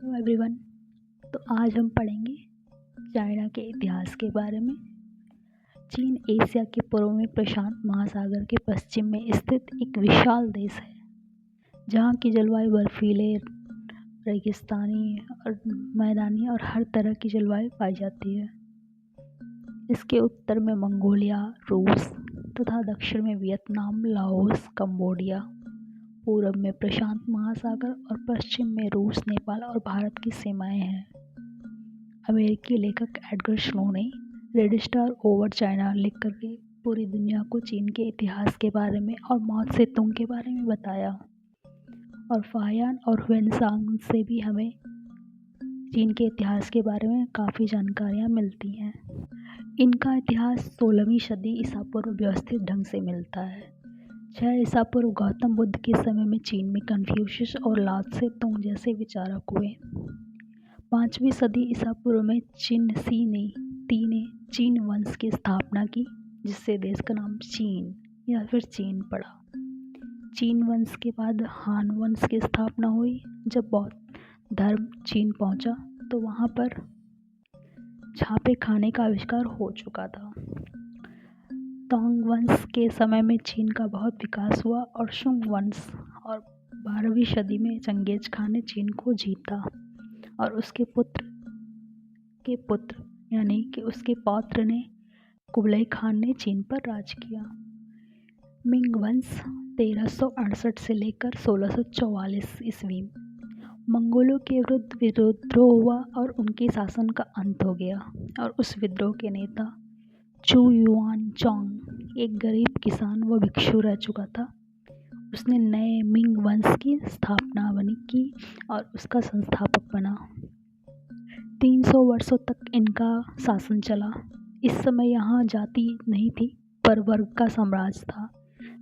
Hello everyone. तो आज हम पढ़ेंगे चाइना के इतिहास के बारे में। चीन एशिया के पूर्व में प्रशांत महासागर के पश्चिम में स्थित एक विशाल देश है, जहाँ की जलवायु बर्फीले, रेगिस्तानी और मैदानी और हर तरह की जलवायु पाई जाती है। इसके उत्तर में मंगोलिया, रूस तथा दक्षिण में वियतनाम, लाओस, कंबोडिया, पूर्व में प्रशांत महासागर और पश्चिम में रूस, नेपाल और भारत की सीमाएं हैं। अमेरिकी लेखक एडगर स्नो ने रेड स्टार ओवर चाइना लिखकर के पूरी दुनिया को चीन के इतिहास के बारे में और माओ त्से-तुंग के बारे में बताया। और फाहियान और ह्वेनसांग से भी हमें चीन के इतिहास के बारे में काफ़ी जानकारियाँ मिलती हैं। इनका इतिहास 16वीं सदी ईसा पूर्व व्यवस्थित ढंग से मिलता है। 6 ईसा पूर्व गौतम बुद्ध के समय में चीन में कन्फ्यूशियस और लाओ त्से-तुंग जैसे विचारक हुए। 5वीं सदी ईसा पूर्व में चिन शी ने चीन वंश की स्थापना की, जिससे देश का नाम चीन या फिर चीन पड़ा। चीन वंश के बाद हान वंश की स्थापना हुई। जब बौद्ध धर्म चीन पहुंचा तो वहां पर छापे खाने का आविष्कार हो चुका था। तोंग वंश के समय में चीन का बहुत विकास हुआ और शुंग वंश और 12वीं सदी में चंगेज खान ने चीन को जीता और उसके पुत्र यानी कि उसके पौत्र ने कुबलाई खान ने चीन पर राज किया। मिंग वंश 1368 से लेकर 1644 ईस्वी मंगोलों के विरुद्ध विद्रोह हुआ और उनके शासन का अंत हो गया। और उस विद्रोह के नेता चू युआन चोंग एक गरीब किसान व भिक्षु रह चुका था। उसने नए मिंग वंश की स्थापना की और उसका संस्थापक बना। 300 वर्षों तक इनका शासन चला। इस समय यहाँ जाति नहीं थी, पर वर्ग का साम्राज्य था।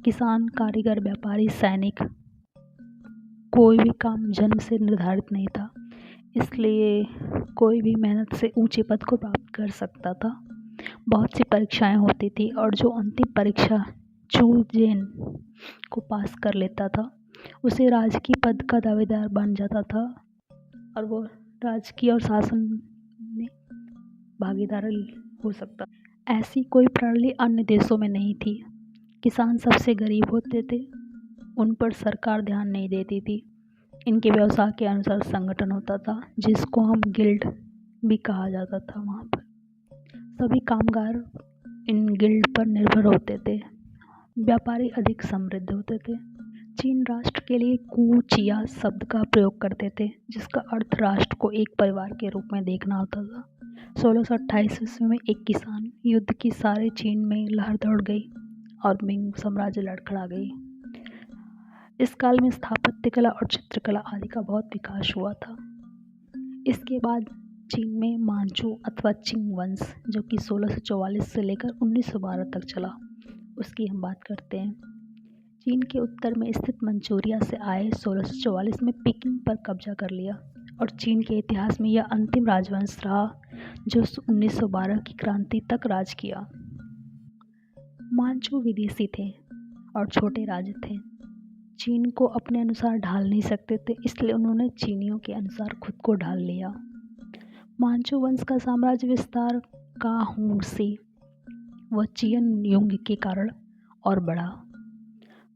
किसान, कारीगर, व्यापारी, सैनिक, कोई भी काम जन्म से निर्धारित नहीं था, इसलिए कोई भी मेहनत से ऊंचे पद को प्राप्त कर सकता था। बहुत सी परीक्षाएं होती थी और जो अंतिम परीक्षा चूजेन को पास कर लेता था उसे राजकीय पद का दावेदार बन जाता था और वो राजकीय और शासन में भागीदार हो सकता। ऐसी कोई प्रणाली अन्य देशों में नहीं थी। किसान सबसे गरीब होते थे, उन पर सरकार ध्यान नहीं देती थी। इनके व्यवसाय के अनुसार संगठन होता था, जिसको हम गिल्ड भी कहा जाता था। वहाँ पर सभी कामगार इन गिल्ड पर निर्भर होते थे। व्यापारी अधिक समृद्ध होते थे। चीन राष्ट्र के लिए कू चिया शब्द का प्रयोग करते थे, जिसका अर्थ राष्ट्र को एक परिवार के रूप में देखना होता था। 1628 ईस्वी में एक किसान युद्ध की सारे चीन में लहर दौड़ गई और मिंग साम्राज्य लड़खड़ा गई। इस काल में स्थापत्य कला और चित्रकला आदि का बहुत विकास हुआ था। इसके बाद चीन में मांचू अथवा चिंग वंश, जो कि 1644 से लेकर 1912 तक चला, उसकी हम बात करते हैं। चीन के उत्तर में स्थित मंचूरिया से आए 1644 में पेकिंग पर कब्जा कर लिया और चीन के इतिहास में यह अंतिम राजवंश रहा जो 1912 की क्रांति तक राज किया। मांचू विदेशी थे और छोटे राज्य थे। चीन को अपने अनुसार ढाल नहीं सकते थे, इसलिए उन्होंने चीनियों के अनुसार खुद को ढाल लिया। मांचू वंश का साम्राज्य विस्तार कांग से व चियन युंग के कारण और बढ़ा।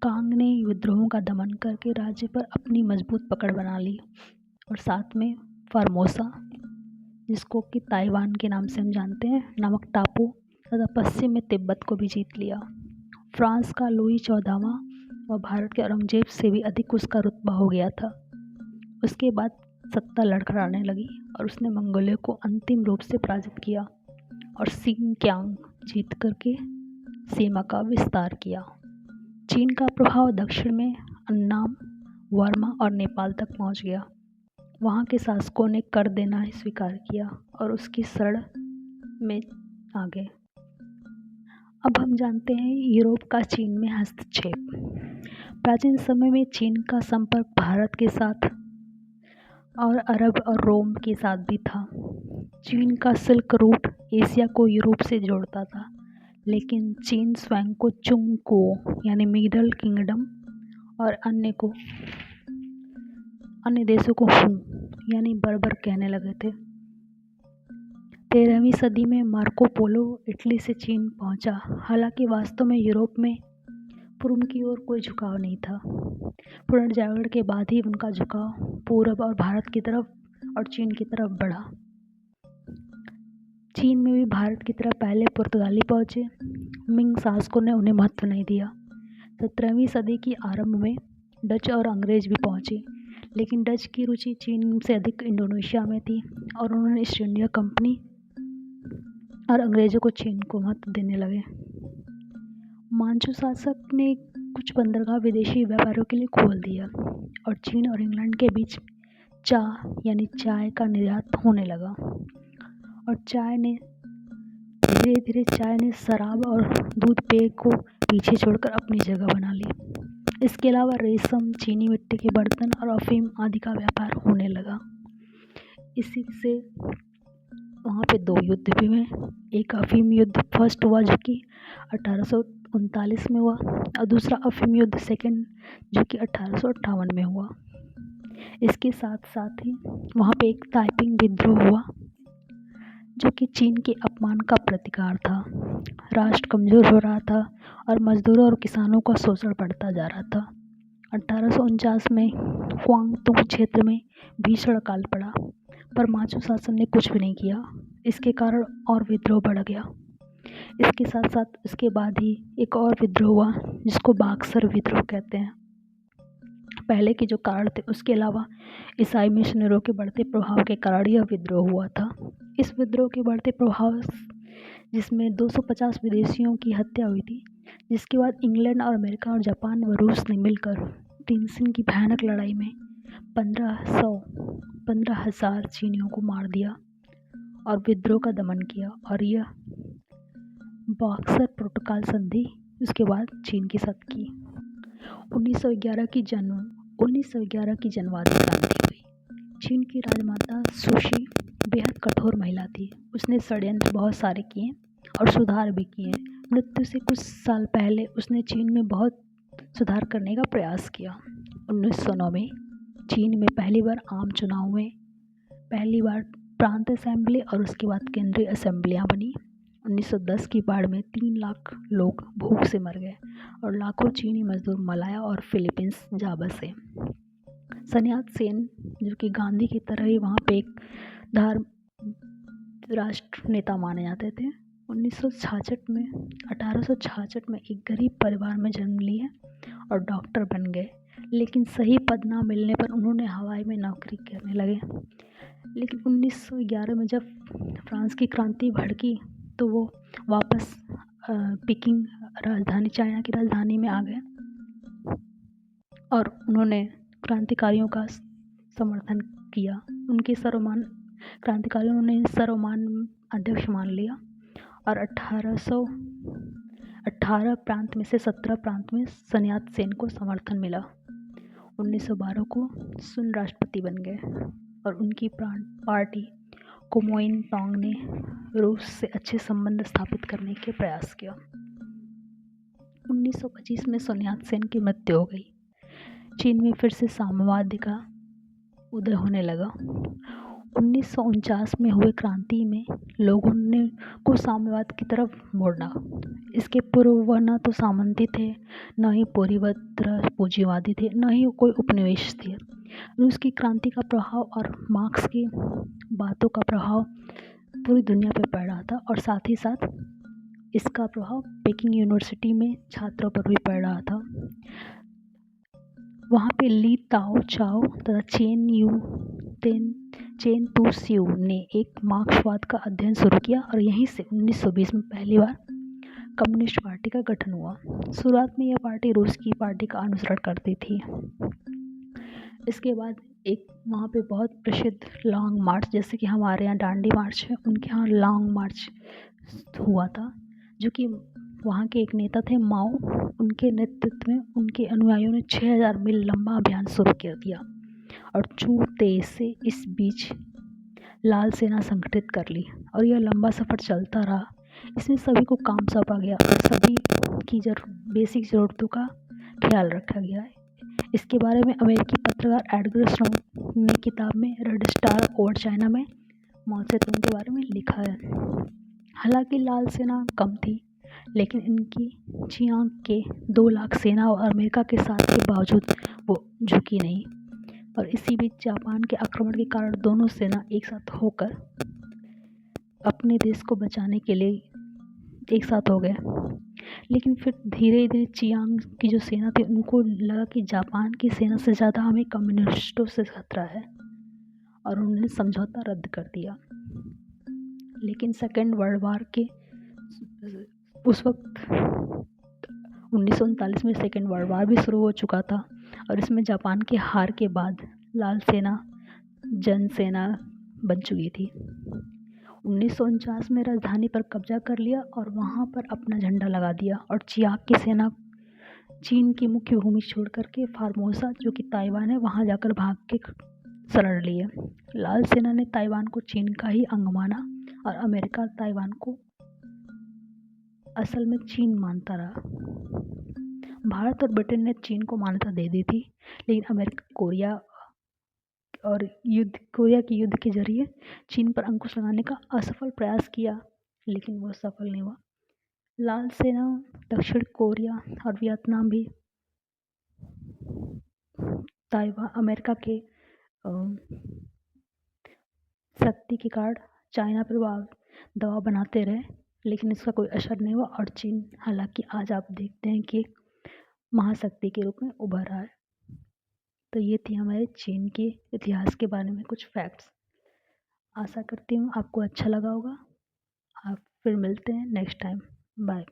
कांग ने विद्रोहों का दमन करके राज्य पर अपनी मजबूत पकड़ बना ली और साथ में फॉर्मोसा, जिसको कि ताइवान के नाम से हम जानते हैं, नामक टापू तथा पश्चिम में तिब्बत को भी जीत लिया। फ्रांस का लुई 14वां व भारत के औरंगजेब से भी अधिक उसका रुतबा हो गया था। उसके बाद सत्ता लड़खड़ाने लगी और उसने मंगोलिया को अंतिम रूप से पराजित किया और सिंकियांग जीत करके सीमा का विस्तार किया। चीन का प्रभाव दक्षिण में अन्नाम, बर्मा और नेपाल तक पहुंच गया। वहां के शासकों ने कर देना ही स्वीकार किया और उसकी शरण में आ गए। अब हम जानते हैं यूरोप का चीन में हस्तक्षेप। प्राचीन समय में चीन का संपर्क भारत के साथ और अरब और रोम के साथ भी था। चीन का सिल्क रूट एशिया को यूरोप से जोड़ता था, लेकिन चीन स्वयं को चुंगको यानी मिडल किंगडम और अन्य देशों को हू यानी बर्बर कहने लगे थे। 13वीं सदी में मार्को पोलो इटली से चीन पहुंचा। हालांकि वास्तव में यूरोप में पूर्व की ओर कोई झुकाव नहीं था। पुनर्जागरण के बाद ही उनका झुकाव पूरब और भारत की तरफ और चीन की तरफ बढ़ा। चीन में भी भारत की तरफ पहले पुर्तगाली पहुंचे। मिंग शासकों ने उन्हें महत्व नहीं दिया। 17वीं सदी की आरंभ में डच और अंग्रेज भी पहुंचे, लेकिन डच की रुचि चीन से अधिक इंडोनेशिया में थी और उन्होंने ईस्ट इंडिया कंपनी और अंग्रेजों को चीन को महत्व देने लगे। मांचू शासक ने कुछ बंदरगाह विदेशी व्यापारियों के लिए खोल दिया और चीन और इंग्लैंड के बीच यानी चाय का निर्यात होने लगा और धीरे धीरे चाय ने शराब और दूध पेय को पीछे छोड़कर अपनी जगह बना ली। इसके अलावा रेशम, चीनी मिट्टी के बर्तन और अफीम आदि का व्यापार होने लगा। इसी से वहाँ पे 2 युद्ध भी हुए। एक अफीम युद्ध फर्स्ट हुआ जो कि 1839 में हुआ और दूसरा अफीम युद्ध सेकंड जो कि 1858 में हुआ। इसके साथ साथ ही वहाँ पे एक ताइपिंग विद्रोह हुआ जो कि चीन के अपमान का प्रतिकार था। राष्ट्र कमज़ोर हो रहा था और मजदूरों और किसानों का शोषण बढ़ता जा रहा था। 1849 में क्वांगतुंग क्षेत्र में भीषण अकाल पड़ा, पर मांचू शासन ने कुछ भी नहीं किया। इसके कारण और विद्रोह बढ़ गया। इसके साथ साथ इसके बाद ही एक और विद्रोह हुआ जिसको बक्सर विद्रोह कहते हैं। पहले के जो कारण थे उसके अलावा ईसाई मिशनरियों के बढ़ते प्रभाव के कारण यह विद्रोह हुआ था। इस विद्रोह के बढ़ते प्रभाव जिसमें 250 विदेशियों की हत्या हुई थी, जिसके बाद इंग्लैंड और अमेरिका और जापान व रूस ने मिलकर टिनसिन की भयानक लड़ाई में 15,000 चीनियों को मार दिया और विद्रोह का दमन किया और यह बक्सर प्रोटोकॉल संधि उसके बाद चीन के साथ की। 1911 की जनवादी क्रांति हुई। चीन की राजमाता सुशी बेहद कठोर महिला थी। उसने षड्यंत्र बहुत सारे किए और सुधार भी किए। मृत्यु से कुछ साल पहले उसने चीन में बहुत सुधार करने का प्रयास किया। 1909 में चीन में पहली बार आम चुनाव हुए। पहली बार प्रांत असेंबली और उसके बाद केंद्रीय असेंबलियां बनी। 1910 की बाढ़ में 3 लाख लोग भूख से मर गए और लाखों चीनी मजदूर मलाया और फिलीपींस जा बसे। सन्यात सेन जो कि गांधी की तरह ही वहाँ पे एक राष्ट्र नेता माने जाते थे। 1866 में एक गरीब परिवार में जन्म लिए और डॉक्टर बन गए, लेकिन सही पद ना मिलने पर उन्होंने हवाई में नौकरी करने लगे। लेकिन 1911 में जब फ्रांस की क्रांति भड़की तो वो वापस पीकिंग चाइना की राजधानी में आ गए और उन्होंने क्रांतिकारियों का समर्थन किया। उनके क्रांतिकारियों ने सर्वमान अध्यक्ष मान लिया और 1818 प्रांत में से 17 प्रांत में सन्यात सेन को समर्थन मिला। 1912 को सुन राष्ट्रपति बन गए और उनकी पार्टी कुओमिंतांग ने रूस से अच्छे संबंध स्थापित करने के प्रयास किया। 1925 में सन्यात सेन की मृत्यु हो गई। चीन में फिर से साम्यवाद का उदय होने लगा। 1949 में हुए क्रांति में लोगों ने को साम्यवाद की तरफ मोड़ना। इसके पूर्व वह न तो सामंती थे, न ही पूरीवत्र पूंजीवादी थे, न ही कोई उपनिवेश थे। रूस की क्रांति का प्रभाव और मार्क्स की बातों का प्रभाव पूरी दुनिया पर पड़ रहा था और साथ ही साथ इसका प्रभाव पेकिंग यूनिवर्सिटी में छात्रों पर भी पड़ रहा था। वहाँ पे ली ताओ चाओ तथा चेन तू सिउ ने एक मार्क्सवाद का अध्ययन शुरू किया और यहीं से 1920 में पहली बार कम्युनिस्ट पार्टी का गठन हुआ। शुरुआत में यह पार्टी रूस की पार्टी का अनुसरण करती थी। इसके बाद एक वहाँ पे बहुत प्रसिद्ध लॉन्ग मार्च, जैसे कि हमारे यहाँ दांडी मार्च है, उनके यहाँ लॉन्ग मार्च हुआ था, जो कि वहाँ के एक नेता थे माओ। उनके नेतृत्व में उनके अनुयायियों ने 6000 मील लंबा अभियान शुरू कर दिया और चू ते से इस बीच लाल सेना संगठित कर ली और यह लंबा सफ़र चलता रहा। इसमें सभी को काम सौंपा गया और सभी की बेसिक ज़रूरतों का ख्याल रखा गया। इसके बारे में अमेरिकी पत्रकार एडगर स्नोड ने किताब में रेड स्टार ओवर चाइना में माओ सेतुंग के बारे में लिखा है। हालांकि लाल सेना कम थी, लेकिन इनकी चियांग के 2 लाख सेना और अमेरिका के साथ के बावजूद वो झुकी नहीं, और इसी बीच जापान के आक्रमण के कारण दोनों सेना एक साथ होकर अपने देश को बचाने के लिए एक साथ हो गए। लेकिन फिर धीरे धीरे चियांग की जो सेना थी उनको लगा कि जापान की सेना से ज़्यादा हमें कम्युनिस्टों से खतरा है, और उन्होंने समझौता रद्द कर दिया। लेकिन सेकेंड वर्ल्ड वार के उस वक्त 1939 में सेकेंड वर्ल्ड वार भी शुरू हो चुका था, और इसमें जापान के हार के बाद लाल सेना जन सेना बन चुकी थी। 1949 में राजधानी पर कब्जा कर लिया और वहाँ पर अपना झंडा लगा दिया, और चियांग की सेना चीन की मुख्य भूमि छोड़ करके फार्मोसा, जो कि ताइवान है, वहाँ जाकर भाग के शरण लिए। लाल सेना ने ताइवान को चीन का ही अंग माना, और अमेरिका ताइवान को असल में चीन मानता रहा। भारत और ब्रिटेन ने चीन को मान्यता दे दी थी, लेकिन अमेरिका कोरिया के युद्ध के जरिए चीन पर अंकुश लगाने का असफल प्रयास किया, लेकिन वो सफल नहीं हुआ। लाल सेना दक्षिण कोरिया और वियतनाम भी ताइवान अमेरिका के शक्ति के कारण चाइना पर दबाव बनाते रहे, लेकिन इसका कोई असर नहीं हुआ, और चीन हालांकि आज आप देखते हैं कि महाशक्ति के रूप में उभर रहा है। तो ये थी हमारे चीन के इतिहास के बारे में कुछ फैक्ट्स। आशा करती हूँ आपको अच्छा लगा होगा। आप फिर मिलते हैं नेक्स्ट टाइम। बाय।